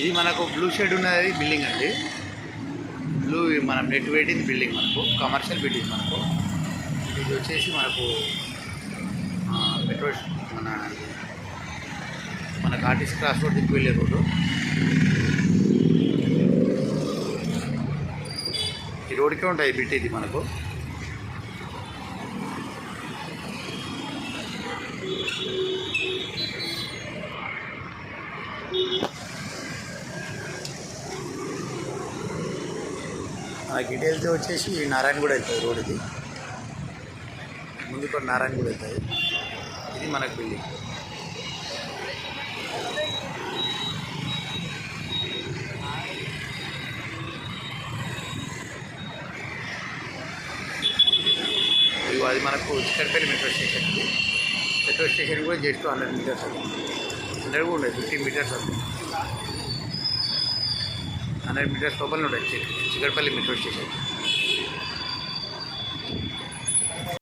ఇది మనకు blue shade ఉన్నది బిల్డింగ్ అండి. బ్లూ మనం నెట్ పెట్టింది బిల్డింగ్, మనకు కమర్షియల్ బిల్డింగ్. మనకు ఇది వచ్చేసి మనకు మెట్రో మనకు ఆర్టీసీ క్రాస్ రోడ్ దిక్కు వెళ్ళే రోడ్డు. ఈ రోడ్కే ఉంటుంది బిట్ ఇది మనకు. మనకి ఇటు వెళ్తే వచ్చేసి నారాయణగూడ వెళ్తుంది రోడ్. ఇది ముందు కూడా నారాయణగూడ వెళ్తుంది. ఇది మనకు బిల్డింగ్. ఇవి అది మనకు చిక్కడపల్లి మెట్రో స్టేషన్. ఇది మెట్రో స్టేషన్ కూడా జస్ట్ 100 మీటర్స్ అది. 100 కూడా ఉండదు, 50 మీటర్స్ అది. 100 మీటర్స్ లోపల ఉంటుంది చిక్కడపల్లి మెట్రో స్టేషన్.